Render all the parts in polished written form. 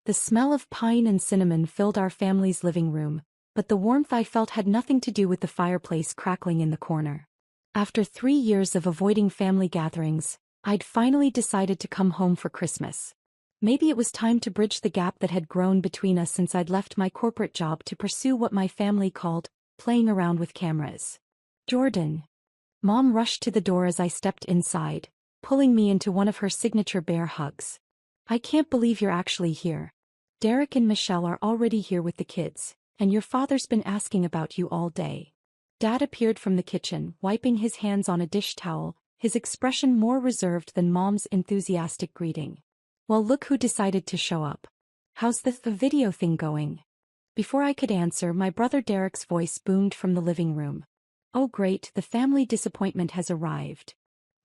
The smell of pine and cinnamon filled our family's living room, but the warmth I felt had nothing to do with the fireplace crackling in the corner. After 3 years of avoiding family gatherings, I'd finally decided to come home for Christmas. Maybe it was time to bridge the gap that had grown between us since I'd left my corporate job to pursue what my family called playing around with cameras. Jordan. Mom rushed to the door as I stepped inside, pulling me into one of her signature bear hugs. I can't believe you're actually here. Derek and Michelle are already here with the kids, and your father's been asking about you all day. Dad appeared from the kitchen, wiping his hands on a dish towel, his expression more reserved than Mom's enthusiastic greeting. Well, look who decided to show up. How's the video thing going? Before I could answer, my brother Derek's voice boomed from the living room. Oh great, the family disappointment has arrived.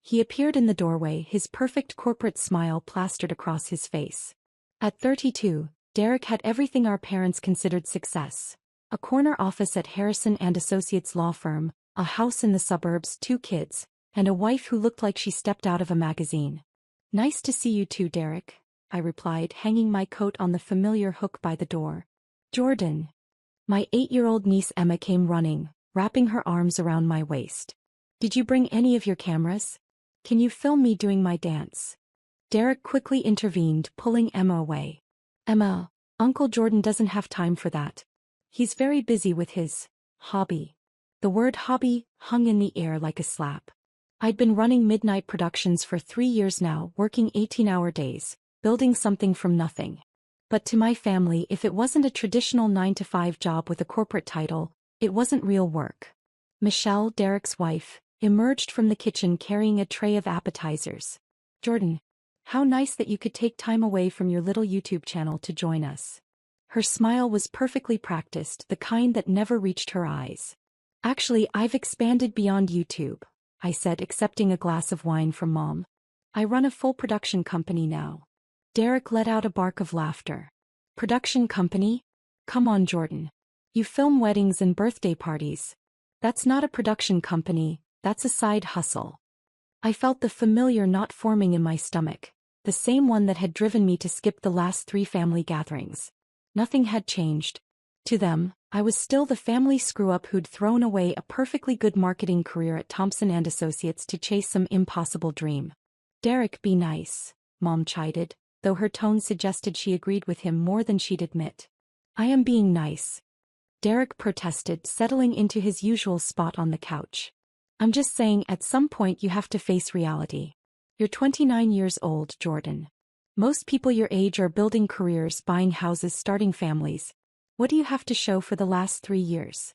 He appeared in the doorway, his perfect corporate smile plastered across his face. At 32, Derek had everything our parents considered success. A corner office at Harrison & Associates law firm, a house in the suburbs, 2 kids, and a wife who looked like she stepped out of a magazine. Nice to see you too, Derek, I replied, hanging my coat on the familiar hook by the door. Jordan. My 8-year-old niece Emma came running, wrapping her arms around my waist. Did you bring any of your cameras? Can you film me doing my dance? Derek quickly intervened, pulling Emma away. Emma, Uncle Jordan doesn't have time for that. He's very busy with his hobby. The word hobby hung in the air like a slap. I'd been running midnight productions for 3 years now, working 18-hour days, building something from nothing. But to my family, if it wasn't a traditional 9-to-5 job with a corporate title, it wasn't real work. Michelle, Derek's wife, emerged from the kitchen carrying a tray of appetizers. Jordan, how nice that you could take time away from your little YouTube channel to join us. Her smile was perfectly practiced, the kind that never reached her eyes. Actually, I've expanded beyond YouTube, I said, accepting a glass of wine from Mom. I run a full production company now. Derek let out a bark of laughter. Production company? Come on, Jordan. You film weddings and birthday parties. That's not a production company, that's a side hustle. I felt the familiar knot forming in my stomach, the same one that had driven me to skip the last 3 family gatherings. Nothing had changed. To them, I was still the family screw-up who'd thrown away a perfectly good marketing career at Thompson & Associates to chase some impossible dream. Derek, be nice, Mom chided, though her tone suggested she agreed with him more than she'd admit. I am being nice. Derek protested, settling into his usual spot on the couch. I'm just saying, at some point you have to face reality. You're 29 years old, Jordan. Most people your age are building careers, buying houses, starting families. What do you have to show for the last 3 years?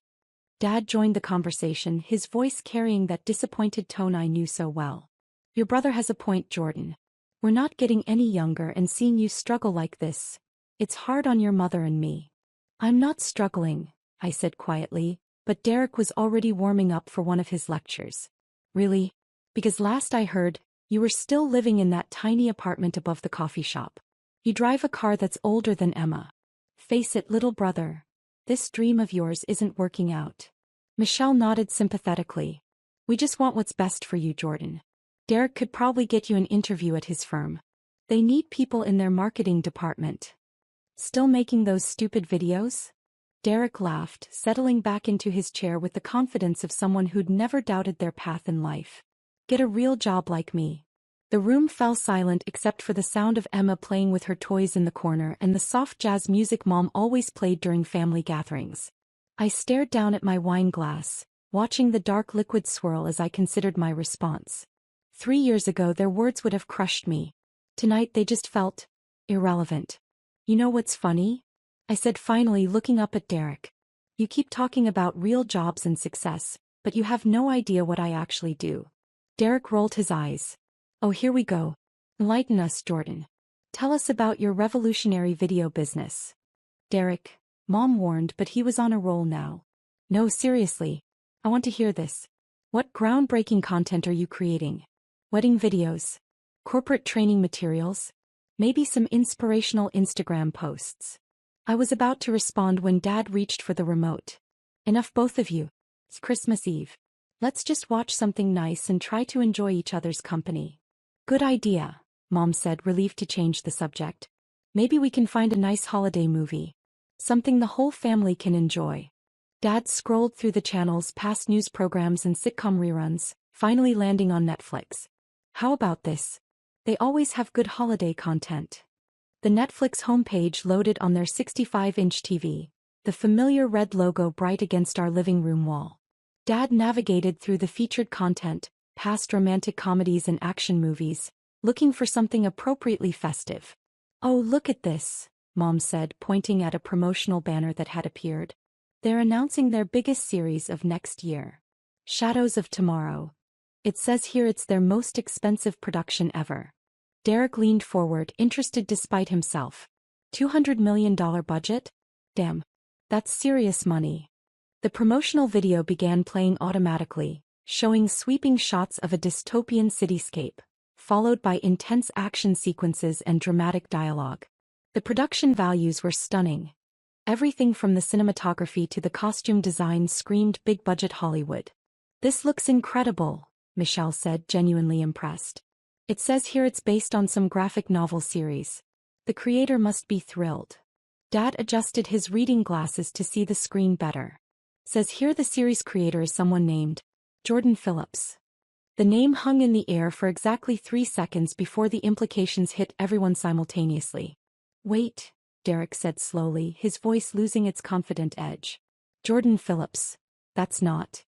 Dad joined the conversation, his voice carrying that disappointed tone I knew so well. Your brother has a point, Jordan. We're not getting any younger, and seeing you struggle like this, it's hard on your mother and me. I'm not struggling, I said quietly, but Derek was already warming up for one of his lectures. Really? Because last I heard, you were still living in that tiny apartment above the coffee shop. You drive a car that's older than Emma. Face it, little brother. This dream of yours isn't working out. Michelle nodded sympathetically. We just want what's best for you, Jordan. Derek could probably get you an interview at his firm. They need people in their marketing department. Still making those stupid videos? Derek laughed, settling back into his chair with the confidence of someone who'd never doubted their path in life. Get a real job like me. The room fell silent except for the sound of Emma playing with her toys in the corner and the soft jazz music Mom always played during family gatherings. I stared down at my wine glass, watching the dark liquid swirl as I considered my response. 3 years ago their words would have crushed me. Tonight they just felt irrelevant. You know what's funny? I said finally, looking up at Derek. You keep talking about real jobs and success, but you have no idea what I actually do. Derek rolled his eyes. Oh, here we go. Enlighten us, Jordan. Tell us about your revolutionary video business. Derek, Mom warned, but he was on a roll now. No, seriously. I want to hear this. What groundbreaking content are you creating? Wedding videos? Corporate training materials? Maybe some inspirational Instagram posts. I was about to respond when Dad reached for the remote. Enough, both of you. It's Christmas Eve. Let's just watch something nice and try to enjoy each other's company. Good idea, Mom said, relieved to change the subject. Maybe we can find a nice holiday movie. Something the whole family can enjoy. Dad scrolled through the channels past news programs and sitcom reruns, finally landing on Netflix. How about this? They always have good holiday content. The Netflix homepage loaded on their 65-inch TV, the familiar red logo bright against our living room wall. Dad navigated through the featured content, past romantic comedies and action movies, looking for something appropriately festive. "Oh, look at this," Mom said, pointing at a promotional banner that had appeared. "They're announcing their biggest series of next year. Shadows of Tomorrow. It says here it's their most expensive production ever." Derek leaned forward, interested despite himself. $200 million budget? Damn. That's serious money. The promotional video began playing automatically, showing sweeping shots of a dystopian cityscape, followed by intense action sequences and dramatic dialogue. The production values were stunning. Everything from the cinematography to the costume design screamed big-budget Hollywood. "This looks incredible," Michelle said, genuinely impressed. "It says here it's based on some graphic novel series. The creator must be thrilled." Dad adjusted his reading glasses to see the screen better. "Says here the series creator is someone named Jordan Phillips." The name hung in the air for exactly 3 seconds before the implications hit everyone simultaneously. "Wait," Derek said slowly, his voice losing its confident edge. "Jordan Phillips. That's not."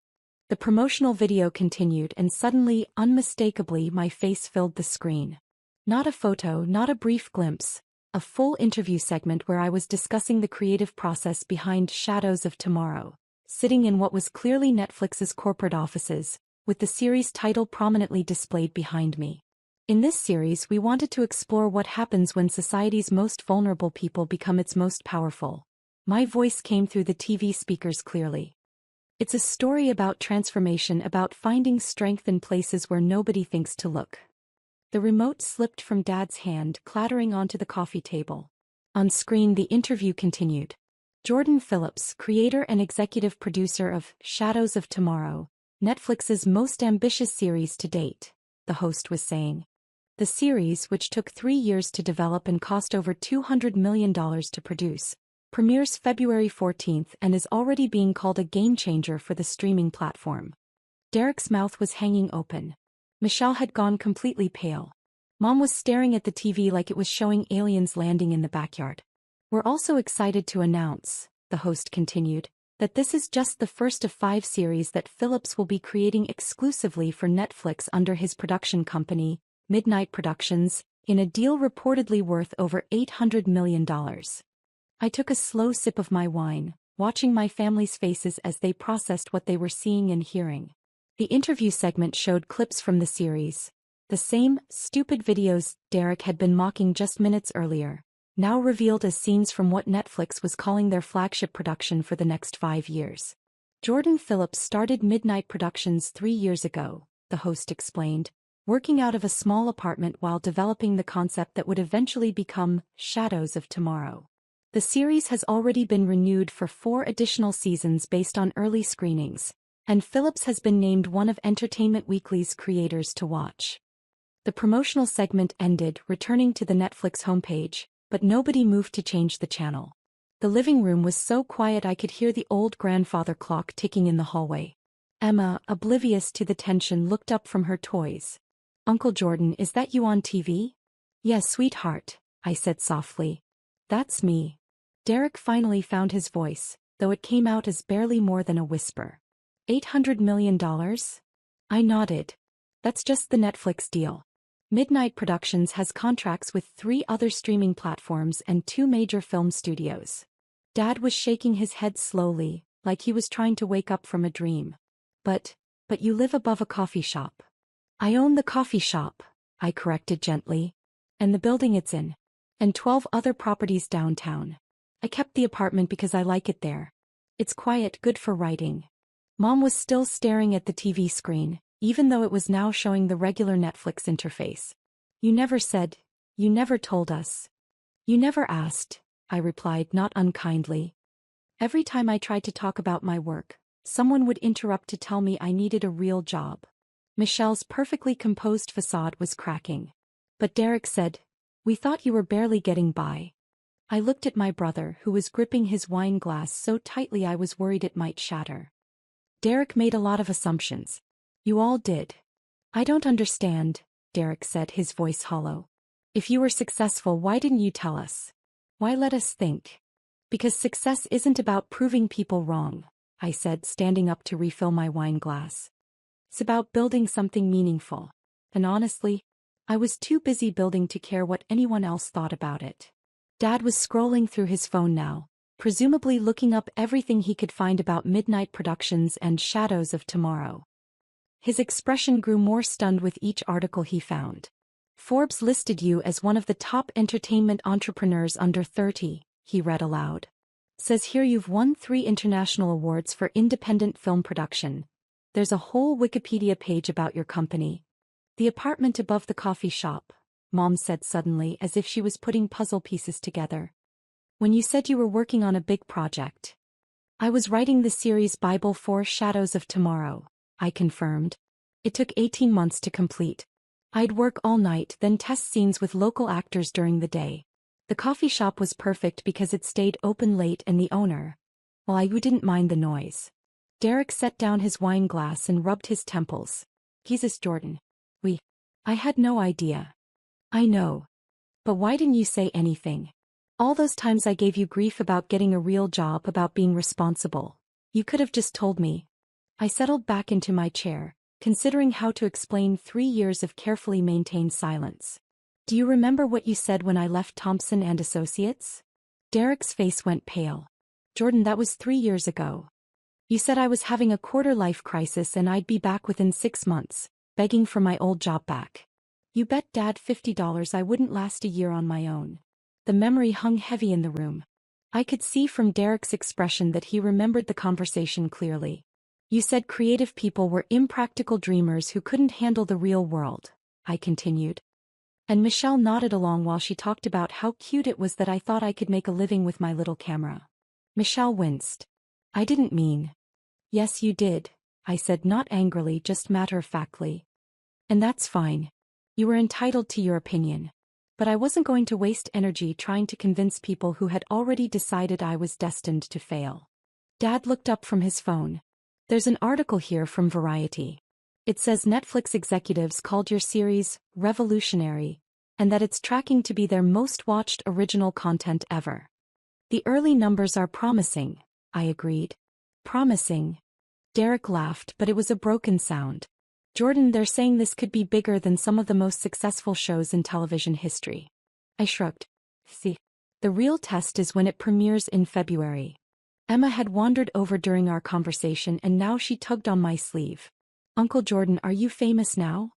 The promotional video continued, and suddenly, unmistakably, my face filled the screen. Not a photo, not a brief glimpse. A full interview segment where I was discussing the creative process behind Shadows of Tomorrow, sitting in what was clearly Netflix's corporate offices, with the series title prominently displayed behind me. In this series, we wanted to explore what happens when society's most vulnerable people become its most powerful. My voice came through the TV speakers clearly. "It's a story about transformation, about finding strength in places where nobody thinks to look." The remote slipped from Dad's hand, clattering onto the coffee table. On screen, the interview continued. "Jordan Phillips, creator and executive producer of Shadows of Tomorrow, Netflix's most ambitious series to date," the host was saying. The series, which took 3 years to develop and cost over $200 million to produce, premieres February 14th and is already being called a game-changer for the streaming platform. Derek's mouth was hanging open. Michelle had gone completely pale. Mom was staring at the TV like it was showing aliens landing in the backyard. "We're also excited to announce," the host continued, "that this is just the first of 5 series that Phillips will be creating exclusively for Netflix under his production company, Midnight Productions, in a deal reportedly worth over $800 million. I took a slow sip of my wine, watching my family's faces as they processed what they were seeing and hearing. The interview segment showed clips from the series. The same stupid videos Derek had been mocking just minutes earlier, now revealed as scenes from what Netflix was calling their flagship production for the next 5 years. "Jordan Phillips started Midnight Productions 3 years ago," the host explained, working out of a small apartment while developing the concept that would eventually become Shadows of Tomorrow. The series has already been renewed for 4 additional seasons based on early screenings, and Phillips has been named one of Entertainment Weekly's creators to watch. The promotional segment ended, returning to the Netflix homepage, but nobody moved to change the channel. The living room was so quiet I could hear the old grandfather clock ticking in the hallway. Emma, oblivious to the tension, looked up from her toys. "Uncle Jordan, is that you on TV?" "Yes, sweetheart," I said softly. "That's me." Derek finally found his voice, though it came out as barely more than a whisper. $800 million? I nodded. "That's just the Netflix deal. Midnight Productions has contracts with 3 other streaming platforms and 2 major film studios." Dad was shaking his head slowly, like he was trying to wake up from a dream. But you live above a coffee shop." "I own the coffee shop," I corrected gently. "And the building it's in. And 12 other properties downtown. I kept the apartment because I like it there. It's quiet, good for writing." Mom was still staring at the TV screen, even though it was now showing the regular Netflix interface. You never told us. "You never asked," I replied, not unkindly. "Every time I tried to talk about my work, someone would interrupt to tell me I needed a real job." Michelle's perfectly composed facade was cracking. "But Derek said, We thought you were barely getting by. I looked at my brother, who was gripping his wine glass so tightly I was worried it might shatter. Derek made a lot of assumptions. You all did. I don't understand, Derek said, his voice hollow. If you were successful, why didn't you tell us? Why let us think? Because success isn't about proving people wrong, I said, standing up to refill my wine glass. It's about building something meaningful. And honestly, I was too busy building to care what anyone else thought about it. Dad was scrolling through his phone now, presumably looking up everything he could find about Midnight Productions and Shadows of Tomorrow. His expression grew more stunned with each article he found. Forbes listed you as one of the top entertainment entrepreneurs under 30, he read aloud. Says here you've won 3 international awards for independent film production. There's a whole Wikipedia page about your company. The apartment above the coffee shop, Mom said suddenly, as if she was putting puzzle pieces together. When you said you were working on a big project. I was writing the series Bible for Shadows of Tomorrow, I confirmed. It took 18 months to complete. I'd work all night, then test scenes with local actors during the day. The coffee shop was perfect because it stayed open late and the owner, well, I didn't mind the noise. Derek set down his wine glass and rubbed his temples. Jesus, Jordan. I had no idea. I know. But why didn't you say anything? All those times I gave you grief about getting a real job, about being responsible. You could have just told me. I settled back into my chair, considering how to explain 3 years of carefully maintained silence. Do you remember what you said when I left Thompson and Associates? Derek's face went pale. Jordan, that was 3 years ago. You said I was having a quarter-life crisis and I'd be back within 6 months, begging for my old job back. You bet Dad $50 I wouldn't last a year on my own. The memory hung heavy in the room. I could see from Derek's expression that he remembered the conversation clearly. You said creative people were impractical dreamers who couldn't handle the real world, I continued. And Michelle nodded along while she talked about how cute it was that I thought I could make a living with my little camera. Michelle winced. I didn't mean. Yes, you did, I said, not angrily, just matter-of-factly. And that's fine. You were entitled to your opinion. But I wasn't going to waste energy trying to convince people who had already decided I was destined to fail. Dad looked up from his phone. There's an article here from Variety. It says Netflix executives called your series revolutionary, and that it's tracking to be their most watched original content ever. The early numbers are promising, I agreed. Promising? Derek laughed, but it was a broken sound. Jordan, they're saying this could be bigger than some of the most successful shows in television history. I shrugged. See, the real test is when it premieres in February. Emma had wandered over during our conversation and now she tugged on my sleeve. Uncle Jordan, are you famous now?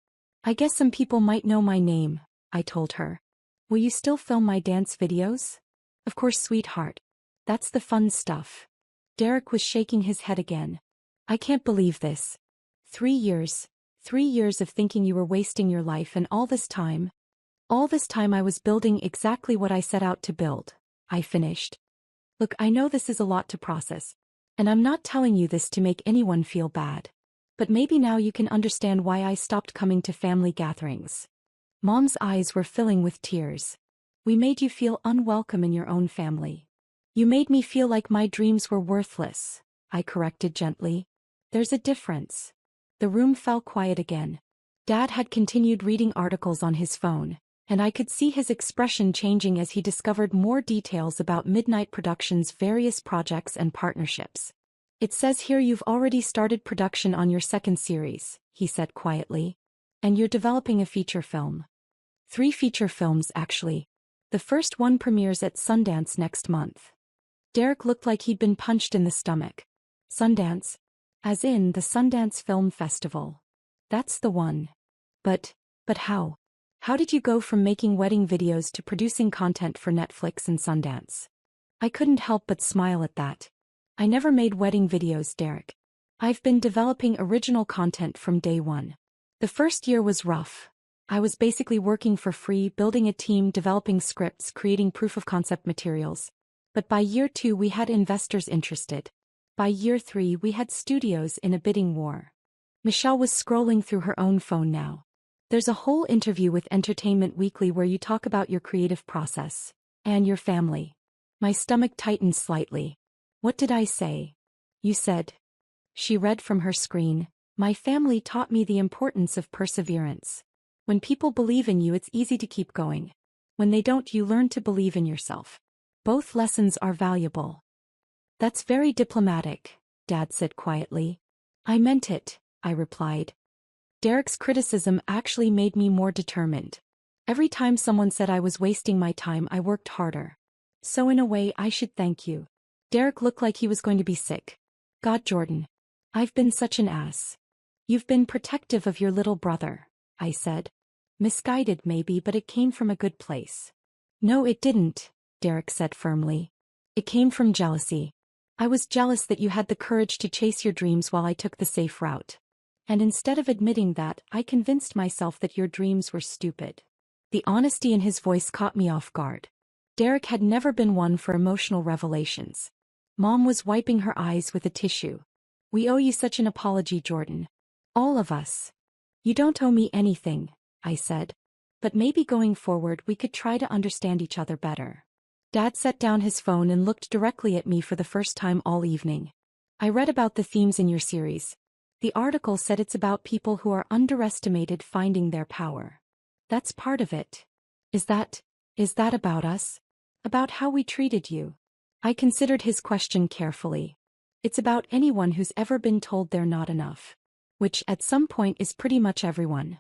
I guess some people might know my name, I told her. Will you still film my dance videos? Of course, sweetheart. That's the fun stuff. Derek was shaking his head again. I can't believe this. 3 years. 3 years of thinking you were wasting your life, and all this time I was building exactly what I set out to build, I finished. Look, I know this is a lot to process, and I'm not telling you this to make anyone feel bad. But maybe now you can understand why I stopped coming to family gatherings. Mom's eyes were filling with tears. We made you feel unwelcome in your own family. You made me feel like my dreams were worthless, I corrected gently. There's a difference. The room fell quiet again. Dad had continued reading articles on his phone, and I could see his expression changing as he discovered more details about Midnight Productions' various projects and partnerships. It says here you've already started production on your second series, he said quietly. And you're developing a feature film. 3 feature films, actually. The first one premieres at Sundance next month. Derek looked like he'd been punched in the stomach. Sundance? As in the Sundance Film Festival. That's the one. But how? How did you go from making wedding videos to producing content for Netflix and Sundance? I couldn't help but smile at that. I never made wedding videos, Derek. I've been developing original content from day one. The first year was rough. I was basically working for free, building a team, developing scripts, creating proof-of-concept materials. But by year 2 we had investors interested. By year 3 we had studios in a bidding war. Michelle was scrolling through her own phone now. There's a whole interview with Entertainment Weekly where you talk about your creative process. And your family. My stomach tightened slightly. What did I say? You said. She read from her screen. My family taught me the importance of perseverance. When people believe in you, it's easy to keep going. When they don't, you learn to believe in yourself. Both lessons are valuable. That's very diplomatic, Dad said quietly. I meant it, I replied. Derek's criticism actually made me more determined. Every time someone said I was wasting my time, I worked harder. So in a way, I should thank you. Derek looked like he was going to be sick. God, Jordan. I've been such an ass. You've been protective of your little brother, I said. Misguided maybe, but it came from a good place. No, it didn't, Derek said firmly. It came from jealousy. I was jealous that you had the courage to chase your dreams while I took the safe route. And instead of admitting that, I convinced myself that your dreams were stupid. The honesty in his voice caught me off guard. Derek had never been one for emotional revelations. Mom was wiping her eyes with a tissue. We owe you such an apology, Jordan. All of us. You don't owe me anything, I said. But maybe going forward we could try to understand each other better. Dad set down his phone and looked directly at me for the first time all evening. I read about the themes in your series. The article said it's about people who are underestimated finding their power. That's part of it. Is that about us? About how we treated you? I considered his question carefully. It's about anyone who's ever been told they're not enough. Which, at some point, is pretty much everyone.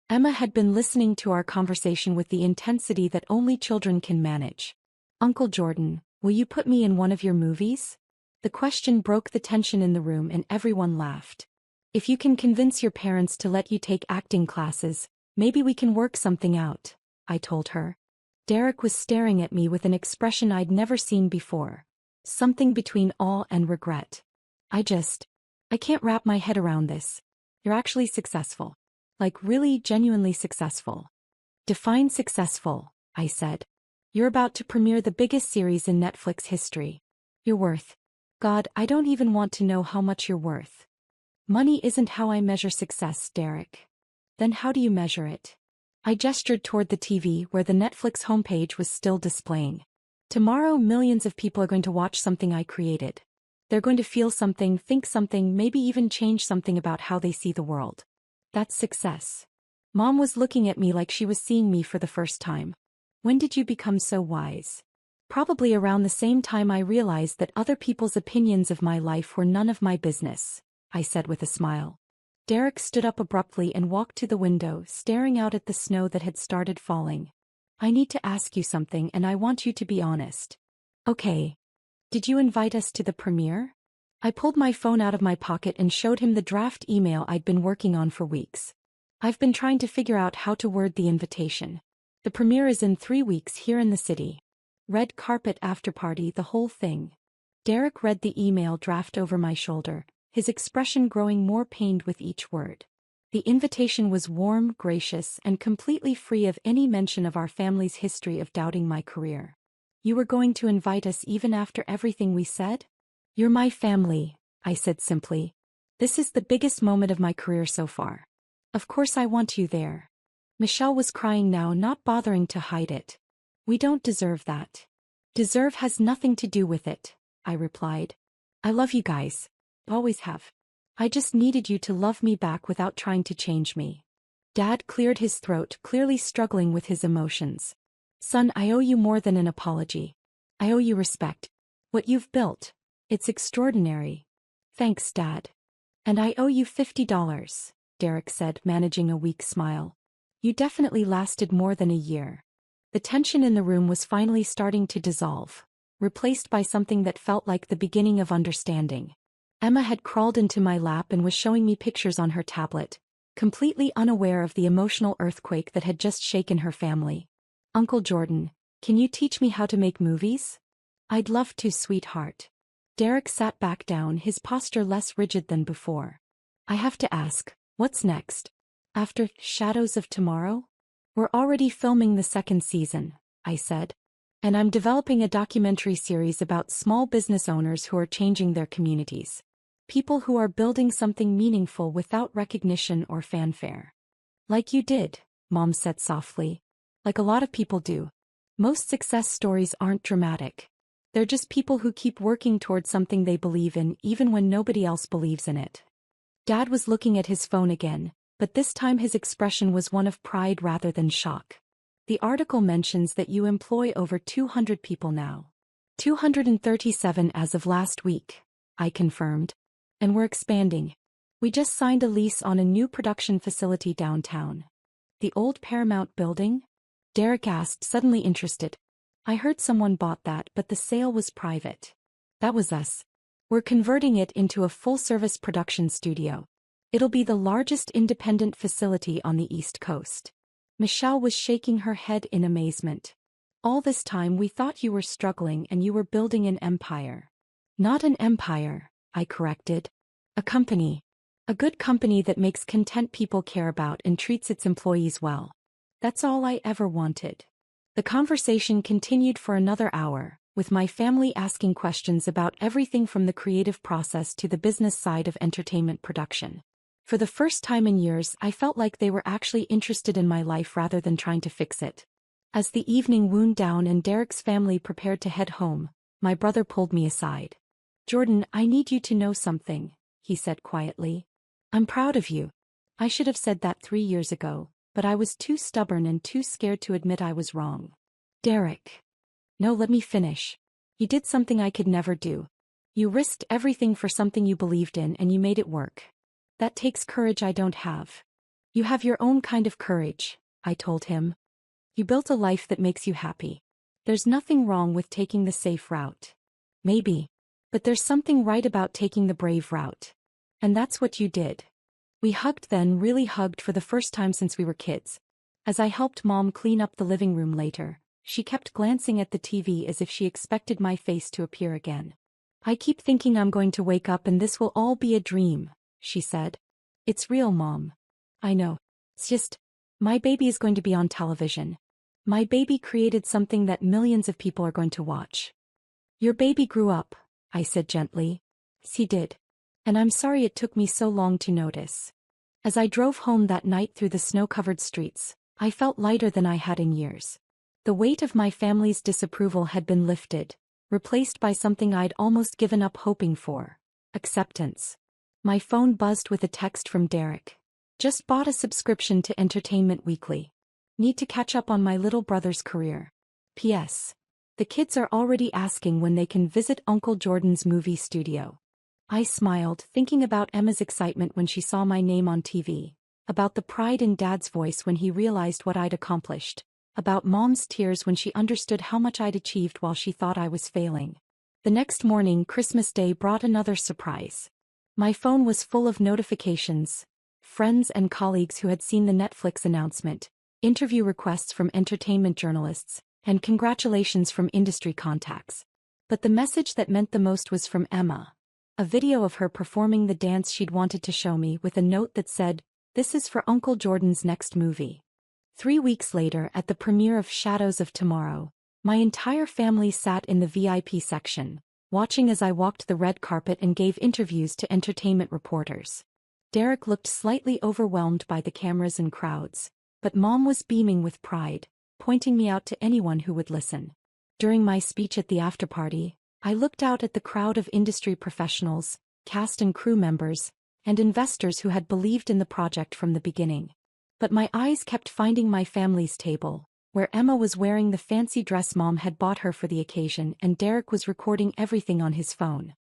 Emma had been listening to our conversation with the intensity that only children can manage. Uncle Jordan, will you put me in one of your movies? The question broke the tension in the room and everyone laughed. If you can convince your parents to let you take acting classes, maybe we can work something out, I told her. Derek was staring at me with an expression I'd never seen before. Something between awe and regret. I can't wrap my head around this. You're actually successful. Like really, genuinely successful. Define successful, I said. You're about to premiere the biggest series in Netflix history. You're worth. God, I don't even want to know how much you're worth. Money isn't how I measure success, Derek. Then how do you measure it? I gestured toward the TV where the Netflix homepage was still displaying. Tomorrow millions of people are going to watch something I created. They're going to feel something, think something, maybe even change something about how they see the world. That's success. Mom was looking at me like she was seeing me for the first time. When did you become so wise? Probably around the same time I realized that other people's opinions of my life were none of my business, I said with a smile. Derek stood up abruptly and walked to the window, staring out at the snow that had started falling. I need to ask you something and I want you to be honest. Okay. Did you invite us to the premiere? I pulled my phone out of my pocket and showed him the draft email I'd been working on for weeks. I've been trying to figure out how to word the invitation. The premiere is in 3 weeks here in the city. Red carpet after party, the whole thing. Derek read the email draft over my shoulder, his expression growing more pained with each word. The invitation was warm, gracious, and completely free of any mention of our family's history of doubting my career. You were going to invite us even after everything we said? You're my family, I said simply. This is the biggest moment of my career so far. Of course I want you there. Michelle was crying now, not bothering to hide it. We don't deserve that. Deserve has nothing to do with it, I replied. I love you guys. Always have. I just needed you to love me back without trying to change me. Dad cleared his throat, clearly struggling with his emotions. Son, I owe you more than an apology. I owe you respect. What you've built. It's extraordinary. Thanks, Dad. And I owe you $50, Derek said, managing a weak smile. You definitely lasted more than a year. The tension in the room was finally starting to dissolve, replaced by something that felt like the beginning of understanding. Emma had crawled into my lap and was showing me pictures on her tablet, completely unaware of the emotional earthquake that had just shaken her family. Uncle Jordan, can you teach me how to make movies? I'd love to, sweetheart. Derek sat back down, his posture less rigid than before. I have to ask, what's next? After Shadows of Tomorrow? We're already filming the 2nd season, I said. And I'm developing a documentary series about small business owners who are changing their communities. People who are building something meaningful without recognition or fanfare. Like you did, Mom said softly. Like a lot of people do. Most success stories aren't dramatic. They're just people who keep working towards something they believe in even when nobody else believes in it. Dad was looking at his phone again, but this time his expression was one of pride rather than shock. The article mentions that you employ over 200 people now. 237 as of last week, I confirmed. And we're expanding. We just signed a lease on a new production facility downtown. The old Paramount building? Derek asked, suddenly interested. I heard someone bought that, but the sale was private. That was us. We're converting it into a full-service production studio. It'll be the largest independent facility on the East Coast. Michelle was shaking her head in amazement. All this time we thought you were struggling and you were building an empire. Not an empire, I corrected. A company. A good company that makes content people care about and treats its employees well. That's all I ever wanted. The conversation continued for another hour, with my family asking questions about everything from the creative process to the business side of entertainment production. For the first time in years, I felt like they were actually interested in my life rather than trying to fix it. As the evening wound down and Derek's family prepared to head home, my brother pulled me aside. Jordan, I need you to know something, he said quietly. I'm proud of you. I should have said that 3 years ago, but I was too stubborn and too scared to admit I was wrong. Derek. No, let me finish. You did something I could never do. You risked everything for something you believed in and you made it work. That takes courage I don't have. You have your own kind of courage, I told him. You built a life that makes you happy. There's nothing wrong with taking the safe route. Maybe. But there's something right about taking the brave route. And that's what you did. We hugged then, really hugged for the first time since we were kids. As I helped Mom clean up the living room later, she kept glancing at the TV as if she expected my face to appear again. I keep thinking I'm going to wake up and this will all be a dream, she said. It's real, Mom. I know. It's just, my baby is going to be on television. My baby created something that millions of people are going to watch. Your baby grew up, I said gently. He did. And I'm sorry it took me so long to notice. As I drove home that night through the snow-covered streets, I felt lighter than I had in years. The weight of my family's disapproval had been lifted, replaced by something I'd almost given up hoping for: acceptance. My phone buzzed with a text from Derek. Just bought a subscription to Entertainment Weekly. Need to catch up on my little brother's career. P.S. The kids are already asking when they can visit Uncle Jordan's movie studio. I smiled, thinking about Emma's excitement when she saw my name on TV, about the pride in Dad's voice when he realized what I'd accomplished, about Mom's tears when she understood how much I'd achieved while she thought I was failing. The next morning, Christmas Day, brought another surprise. My phone was full of notifications, friends and colleagues who had seen the Netflix announcement, interview requests from entertainment journalists, and congratulations from industry contacts. But the message that meant the most was from Emma. A video of her performing the dance she'd wanted to show me with a note that said, "This is for Uncle Jordan's next movie." 3 weeks later, at the premiere of Shadows of Tomorrow, my entire family sat in the VIP section, watching as I walked the red carpet and gave interviews to entertainment reporters. Derek looked slightly overwhelmed by the cameras and crowds, but Mom was beaming with pride, pointing me out to anyone who would listen. During my speech at the afterparty, I looked out at the crowd of industry professionals, cast and crew members, and investors who had believed in the project from the beginning. But my eyes kept finding my family's table, where Emma was wearing the fancy dress Mom had bought her for the occasion and Derek was recording everything on his phone.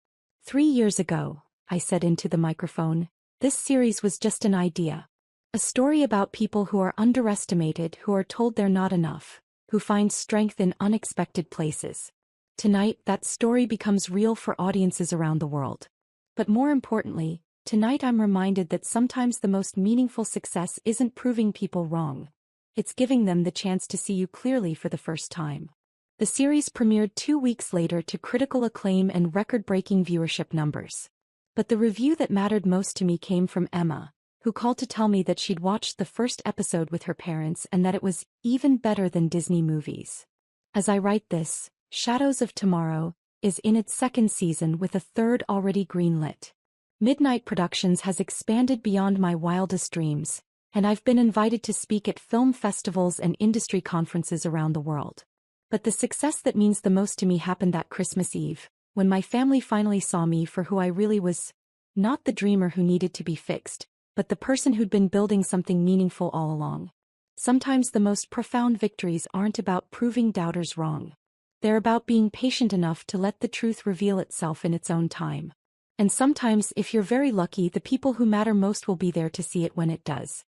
3 years ago, I said into the microphone, this series was just an idea. A story about people who are underestimated, who are told they're not enough, who find strength in unexpected places. Tonight, that story becomes real for audiences around the world. But more importantly, tonight I'm reminded that sometimes the most meaningful success isn't proving people wrong. It's giving them the chance to see you clearly for the first time. The series premiered 2 weeks later to critical acclaim and record-breaking viewership numbers. But the review that mattered most to me came from Emma, who called to tell me that she'd watched the first episode with her parents and that it was even better than Disney movies. As I write this, Shadows of Tomorrow is in its second season with a third already greenlit. Midnight Productions has expanded beyond my wildest dreams, and I've been invited to speak at film festivals and industry conferences around the world. But the success that means the most to me happened that Christmas Eve, when my family finally saw me for who I really was. Not the dreamer who needed to be fixed, but the person who'd been building something meaningful all along. Sometimes the most profound victories aren't about proving doubters wrong. They're about being patient enough to let the truth reveal itself in its own time. And sometimes, if you're very lucky, the people who matter most will be there to see it when it does.